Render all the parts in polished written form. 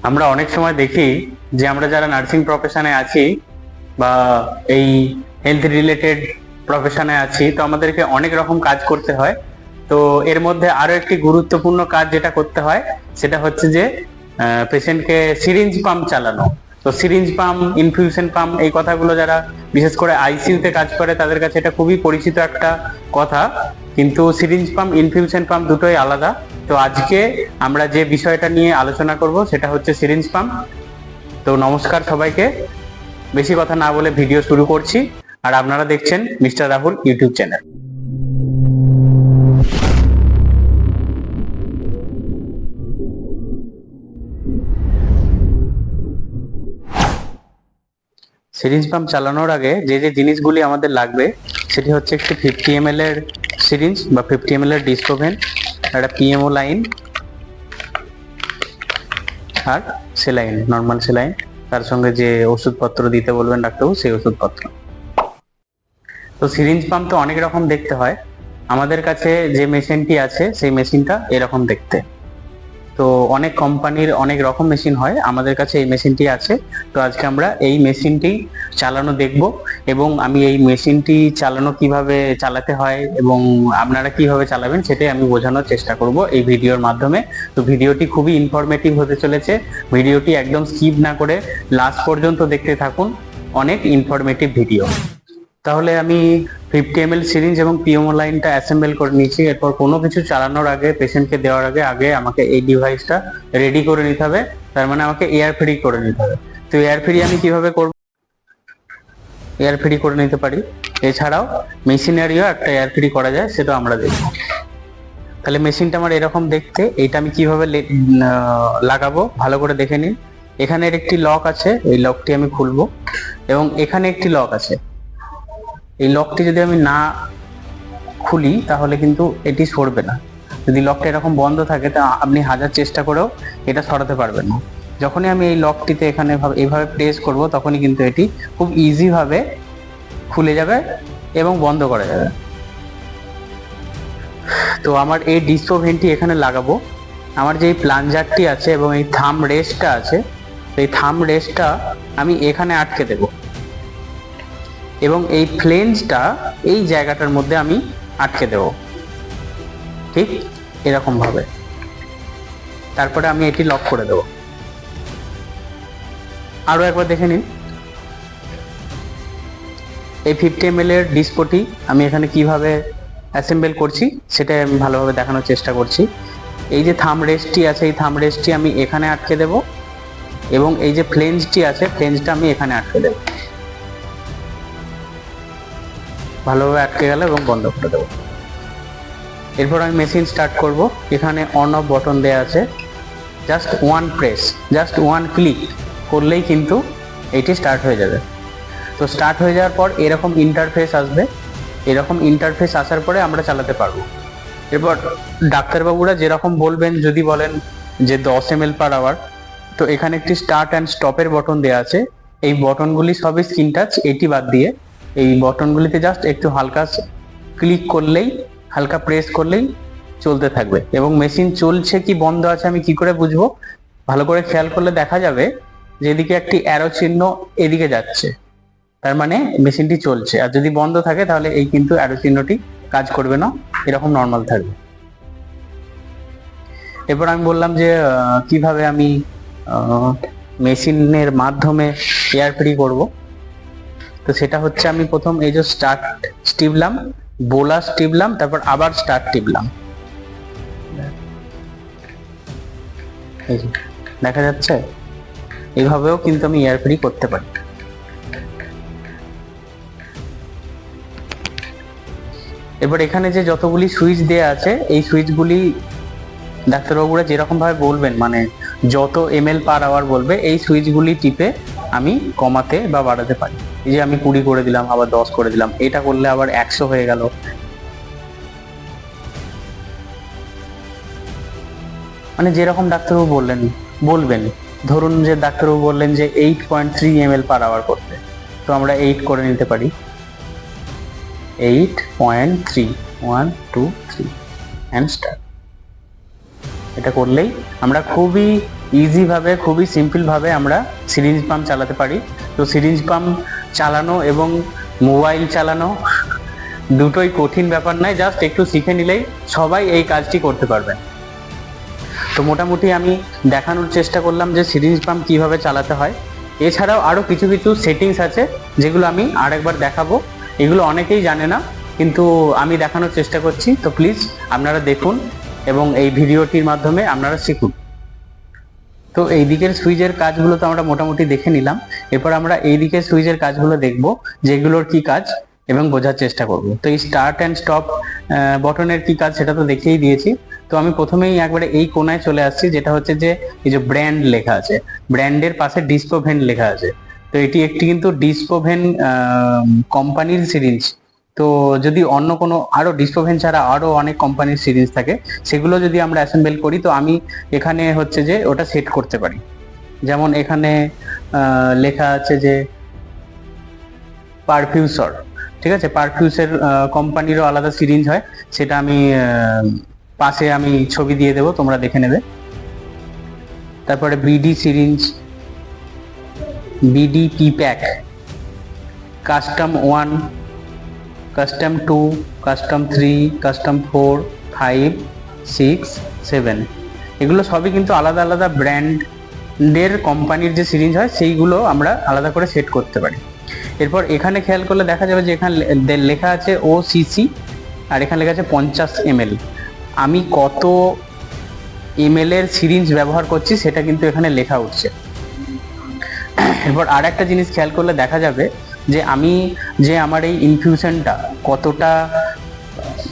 আমরা অনেক সময় দেখি যে আমরা যারা নার্সিং প্রফেশনে আছি বা এই হেলথ রিলেটেড প্রফেশনে আছি, তো আমাদেরকে অনেক রকম কাজ করতে হয়। তো এর মধ্যে আরো একটি গুরুত্বপূর্ণ কাজ যেটা করতে হয় সেটা হচ্ছে যে পেশেন্টকে সিরিঞ্জ পাম্প চালানো। তো সিরিঞ্জ পাম্প, ইনফিউশন পাম্প, এই কথাগুলো যারা বিশেষ করে আইসিইউতে কাজ করে তাদের কাছে এটা খুবই পরিচিত একটা কথা। কিন্তু সিরিঞ্জ পাম্প, ইনফিউশন পাম্প দুটোই আলাদা। তো আজকে আমরা যে বিষয়টা নিয়ে আলোচনা করব সেটা হচ্ছে সিরিঞ্জ পাম্প। তো নমস্কার সবাইকে, বেশি কথা না বলে ভিডিও শুরু করছি। আর আপনারা দেখছেন mister Rahul YouTube channel. Syringe pump চালানোর আগে যে যে জিনিসগুলি আমাদের লাগবে সেটি হচ্ছে একটি 50 ml এর সিরিঞ্জ বা 50 ml এর ডিস্কোভেন, একটা পিএমও লাইন আর সেলাইন, নর্মাল সেলাইন, তার সঙ্গে যে ওষুধপত্র দিতে বলবেন ডাক্তারবাবু সেই ওষুধপত্র। তো সিরিঞ্জ পাম্প তো অনেক রকম দেখতে হয়। আমাদের কাছে যে মেশিনটি আছে সেই মেশিনটা এরকম দেখতে। তো অনেক কোম্পানির অনেক রকম মেশিন হয়, আমাদের কাছে এই মেশিনটি আছে। তো আজকে আমরা এই মেশিনটি চালানো দেখব এবং আমি এই মেশিনটি চালানো কিভাবে চালাতে হয় এবং আপনারা কিভাবে চালাবেন সেটাই আমি বোঝানোর চেষ্টা করব এই ভিডিওর মাধ্যমে। তো ভিডিওটি খুবই ইনফরমেটিভ হতে চলেছে। ভিডিওটি একদম স্কিপ না করে লাস্ট পর্যন্ত দেখতে থাকুন, অনেক ইনফরমেটিভ ভিডিও। তাহলে আমি 50 ml সিরিঞ্জ এবং পিএমও লাইনটা অ্যাসেম্বল করে নিয়েছি। এরপর কোনো কিছু চালানোর আগে, পেশেন্টকে দেওয়ার আগে আগে আমাকে এই ডিভাইসটা রেডি করে নিতে হবে। তার মানে আমাকে এয়ার ফ্রি করে নিতে হবে। তো এয়ার ফ্রি আমি কিভাবে করব? এয়ার ফ্রি করে নিতে পারি, এছাড়াও মেশিনারিও একটা এয়ার ফ্রি করা যায়, সেটা আমরা দেখব। তাহলে মেশিনটা আমার এরকম দেখতে। এইটা আমি কিভাবে লাগাবো ভালো করে দেখে নিন। এখানের একটি লক আছে, এই লকটি আমি খুলবো এবং এখানে একটি লক আছে। এই লকটি যদি আমি না খুলি তাহলে কিন্তু এটি সরবে না। যদি লকটা এরকম বন্ধ থাকে তা আপনি হাজার চেষ্টা করেও এটা সরাতে পারবেন না। যখনই আমি এই লকটিতে এখানে এইভাবে প্রেস করব তখনই কিন্তু এটি খুব ইজি ভাবে খুলে যাবে এবং বন্ধ করা যাবে। তো আমার এই ডিস্কো ভেন্টটি এখানে লাগাবো। আমার যে প্লাঞ্জারটি আছে এবং এই থাম রেস্টটা আছে, এই থাম রেস্টটা আমি এখানে আটকে দেব এবং এই ফ্লেঞ্জটা এই জায়গাটার মধ্যে আমি আটকে দেব, ঠিক এরকম ভাবে। তারপরে আমি এটি লক করে দেব। আরো একবার দেখে নিন এই 50 ml এর ডিস্কোটি আমি এখানে কিভাবে অ্যাসেম্বল করছি সেটাই আমি ভালোভাবে দেখানোর চেষ্টা করছি। এই যে থাম রেস্টটি আছে, এই থাম রেস্টটি আমি এখানে আটকে দেব এবং এই যে ফ্লেঞ্জটি আছে, ফ্লেঞ্জটা আমি এখানে আটকে দেব। ভালোভাবে আটকে গেল এবং বন্ধ করে দেবো। এরপর আমি মেশিন স্টার্ট করব। এখানে অন অফ বটন দেওয়া আছে, just one press, just one click করলেই কিন্তু এটি স্টার্ট হয়ে যাবে। তো স্টার্ট হয়ে যাওয়ার পর এরকম ইন্টারফেস আসবে। এরকম ইন্টারফেস আসার পরে আমরা চালাতে পারবো। এরপর ডাক্তারবাবুরা যেরকম বলবেন, যদি বলেন যে 10 ml/h, তো এখানে একটি স্টার্ট অ্যান্ড স্টপের বটন দেওয়া আছে। এই বটনগুলি সবই স্ক্রিন টাচ, এটি বাদ দিয়ে এই বটনগুলিতে জাস্ট একটু হালকা ক্লিক করলেই, হালকা প্রেস করলেই চলতে থাকবে। এবং মেশিন চলছে কি বন্ধ আছে আমি কি করে বুঝবো? ভালো করে খেয়াল করলে দেখা যাবে যে এদিকে একটি অ্যারো চিহ্ন এদিকে যাচ্ছে, তার মানে মেশিনটি চলছে। আর যদি বন্ধ থাকে তাহলে এই কিন্তু অ্যারো চিহ্নটি কাজ করবে না, এরকম নর্মাল থাকবে। এরপর আমি বললাম যে কিভাবে আমি মেশিনের মাধ্যমে এয়ার ফ্রি করব। তো সেটা হচ্ছে আমি প্রথম এই যে স্টার্ট টিপলাম, বোলাস টিপলাম, তারপর আবার স্টার্ট টিপলাম। এই যে দেখা যাচ্ছে, এইভাবেও কিন্তু আমি এয়ার ফ্রি করতে পারি। এবার এখানে যে যতগুলি সুইচ দেয়া আছে, এই সুইচগুলি ডাক্তারবাবুরা যেরকম ভাবে বলবেন, মানে যত ml/h বলবে, এই সুইচগুলি টিপে আমি কমাতে বা বাড়াতে পারি। এই যে আমি 20 করে দিলাম, আবার 10 করে দিলাম, এটা করলে আবার 100 হয়ে গেল। মানে যেরকম ডাক্তারবাবু বলবেন। ধরুন যে ডাক্তারবাবু বললেন যে 8.3 ml/h করতে, তো আমরা 8 করে নিতে পারি। 8.3, 1 2 3 অ্যান্ড স্টার্ট। এটা করলেই আমরা খুবই ইজি ভাবে, খুবই সিম্পল ভাবে আমরা সিরিঞ্জ পাম্প চালাতে পারি। তো সিরিঞ্জ পাম্প চালানো এবং মোবাইল চালানো দুটোই কঠিন ব্যাপার নয়, জাস্ট একটু শিখে নিলেই সবাই এই কাজটি করতে পারবেন। তো মোটামুটি আমি দেখানোর চেষ্টা করলাম যে সিরিঞ্জ পাম্প কিভাবে চালাতে হয়। এছাড়াও আরও কিছু কিছু সেটিংস আছে যেগুলো আমি আরেকবার দেখাবো। এগুলো অনেকেই জানে না, কিন্তু আমি দেখানোর চেষ্টা করছি। তো প্লিজ আপনারা দেখুন এবং এই ভিডিওটির মাধ্যমে আপনারা শিখুন। তো এই দিকের সুইচের কাজগুলো তো আমরা মোটামুটি দেখে নিলাম। এরপর আমরা এই দিকের সুইচের কাজগুলো দেখব, যেগুলোর কি কাজ এবং বোঝার চেষ্টা করব। তো এই স্টার্ট অ্যান্ড স্টপ বটনের কি কাজ সেটা তো দেখিয়েই দিয়েছি। তো আমি প্রথমেই একবারে এই কোনায় চলে আসছি, যেটা হচ্ছে যে এই যে ব্র্যান্ড লেখা আছে, ব্র্যান্ডের পাশে ডিস্পোভেন লেখা আছে। তো এটি একটি কিন্তু ডিস্পোভেন কোম্পানির সিরিঞ্জ। তো যদি অন্য কোনো আরো ডিস্পোভেন ছাড়া আরো অনেক কোম্পানির সিরিঞ্জ থাকে, সেগুলো যদি আমরা অ্যাসেম্বল করি, তো আমি এখানে হচ্ছে যে ওটা সেট করতে পারি। যেমন এখানে লেখা আছে যে পারফিউসর, ঠিক আছে, পারফিউসের কোম্পানিরও আলাদা সিরিঞ্জ হয়, সেটা আমি পাশে আমি ছবি দিয়ে দেবো, তোমরা দেখে নেবে। তারপরে BD syringe, B D P pack, custom 1, custom 2, custom 3, custom 4, 5, 6, 7, এগুলো সবই কিন্তু আলাদা আলাদা ব্র্যান্ডের কোম্পানির যে সিরিঞ্জ হয় সেইগুলো আমরা আলাদা করে সেট করতে পারি। এরপর এখানে খেয়াল করলে দেখা যাবে যে এখানে লেখা আছে OCC, আর এখানে লেখা আছে 50 ml। আমি কত ml এর সিরিঞ্জ ব্যবহার করছি সেটা কিন্তু এখানে লেখা উঠছে। এরপর আর একটা জিনিস খেয়াল করলে দেখা যাবে যে আমি যে আমার এই ইনফিউশনটা কতটা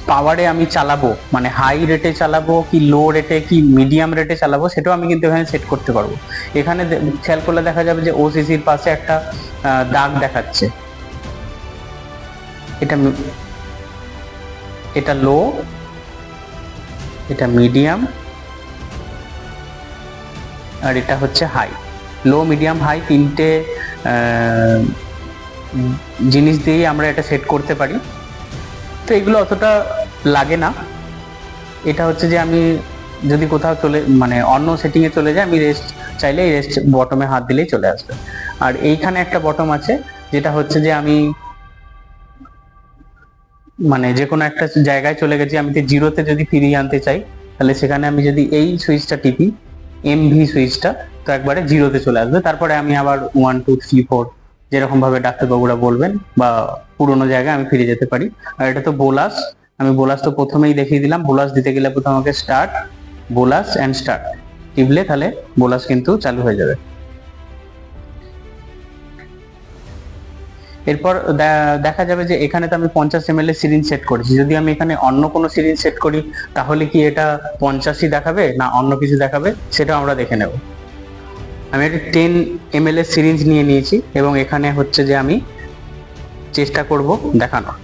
পাওয়ারে আমি চালাবো, মানে হাই রেটে চালাবো কি লো রেটে কি মিডিয়াম রেটে চালাবো, সেটাও আমি কিন্তু এখানে সেট করতে পারবো। এখানে খেয়াল করলে দেখা যাবে যে OCCর পাশে একটা দাগ দেখাচ্ছে, এটা লো, এটা মিডিয়াম, আর এটা হচ্ছে হাই। লো, মিডিয়াম, হাই তিনটে জিনিস দিয়েই আমরা এটা সেট করতে পারি। তো এগুলো অতটা লাগে না। এটা হচ্ছে যে আমি যদি কোথাও মানে অন্য সেটিংয়ে চলে যাই, আমি রেস্ট চাইলে এই রেস্ট বটমে হাত দিলেই চলে আসবে। আর এইখানে একটা বটম আছে, যেটা হচ্ছে যে আমি মানে যে কোনো একটা জায়গায় চলে গেছি, আমি জিরোতে যদি ফিরিয়ে আনতে চাই, তাহলে সেখানে আমি যদি এই সুইচটা টিপি, MV সুইচটা, তো একবারে জিরোতে চলে আসবে। তারপরে আমি আবার 1, 2, 3, 4 যেরকম ভাবে ডাক্তারবাবুরা বলবেন বা পুরোনো জায়গায় আমি ফিরে যেতে পারি। আর এটা তো বোলাস, আমি বোলাস তো প্রথমেই দেখিয়ে দিলাম। বোলাস দিতে গেলে প্রথমে আমাকে স্টার্ট, বোলাস অ্যান্ড স্টার্ট টিপলে তাহলে বোলাস কিন্তু চালু হয়ে যাবে। এরপর দেখা যাবে যে এখানে তো আমি 50 ml এর সিরিঞ্জ সেট করেছি। যদি আমি এখানে অন্য কোনো সিরিঞ্জ সেট করি, তাহলে কি এটা 50ই দেখাবে না অন্য কিছু দেখাবে, সেটা আমরা দেখে নেব। আমি একটা 10 ml এর সিরিঞ্জ নিয়ে নিয়েছি এবং এখানে হচ্ছে যে আমি চেষ্টা করব দেখানোর।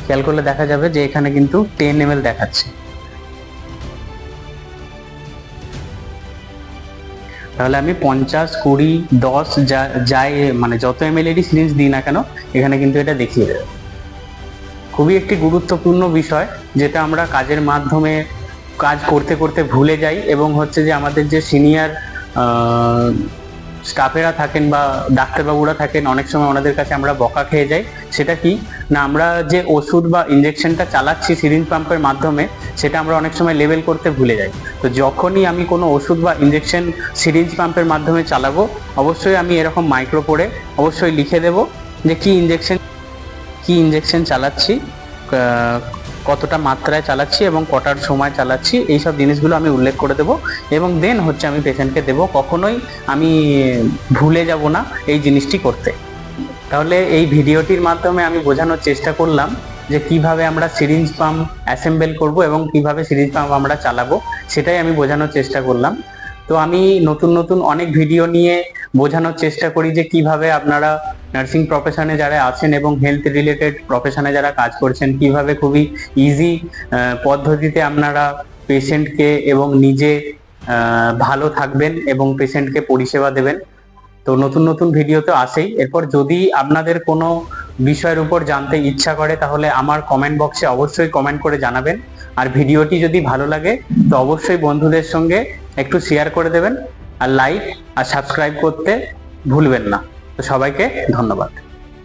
খেয়াল করলে দেখা যাবে যে এখানে কিন্তু 10 ml দেখাচ্ছে। তাহলে আমি 50, 20, 10 যাই মানে যত ml এরই সিরিঞ্জ দিই না কেন, এখানে কিন্তু এটা দেখিয়ে দেবে। খুবই একটি গুরুত্বপূর্ণ বিষয়, যেটা আমরা কাজের মাধ্যমে কাজ করতে করতে ভুলে যাই, এবং হচ্ছে যে আমাদের যে সিনিয়র স্টাফেরা থাকেন বা ডাক্তারবাবুরা থাকেন, অনেক সময় ওনাদের কাছে আমরা বকা খেয়ে যাই। সেটা কি না, আমরা যে ওষুধ বা ইঞ্জেকশনটা চালাচ্ছি সিরিঞ্জ পাম্পের মাধ্যমে, সেটা আমরা অনেক সময় লেভেল করতে ভুলে যাই। তো যখনই আমি কোনো ওষুধ বা ইঞ্জেকশন সিরিঞ্জ পাম্পের মাধ্যমে চালাবো, অবশ্যই আমি এরকম মাইক্রো পড়ে অবশ্যই লিখে দেব যে কি ইঞ্জেকশন চালাচ্ছি, কতটা মাত্রায় চালাচ্ছি এবং কটার সময় চালাচ্ছি, এইসব জিনিসগুলো আমি উল্লেখ করে দেবো। এবং দেন হচ্ছে আমি পেশেন্টকে দেবো, কখনোই আমি ভুলে যাব না এই জিনিসটি করতে। তাহলে এই ভিডিওটির মাধ্যমে আমি বোঝানোর চেষ্টা করলাম যে কিভাবে আমরা সিরিঞ্জ পাম্প অ্যাসেম্বল করব এবং কিভাবে সিরিঞ্জ পাম্প আমরা চালাবো, সেটাই আমি বোঝানোর চেষ্টা করলাম। তো আমি নতুন নতুন অনেক ভিডিও নিয়ে বোঝানোর চেষ্টা করি যে কিভাবে আপনারা নার্সিং প্রফেশনে যারা আছেন এবং হেলথ রিলেটেড প্রফেশনে যারা কাজ করছেন, কিভাবে খুবই ইজি পদ্ধতিতে আপনারা পেশেন্টকে এবং নিজে ভালো থাকবেন এবং পেশেন্টকে পরিষেবা দেবেন। তো নতুন নতুন ভিডিও তো আসেই। এরপর যদি আপনাদের কোনো বিষয়ের উপর জানতে ইচ্ছা করে তাহলে আমার কমেন্ট বক্সে অবশ্যই কমেন্ট করে জানাবেন। আর ভিডিওটি যদি ভালো লাগে তো অবশ্যই বন্ধুদের সঙ্গে একটু শেয়ার করে দেবেন, আর লাইক আর সাবস্ক্রাইব করতে ভুলবেন না। তো সবাইকে ধন্যবাদ।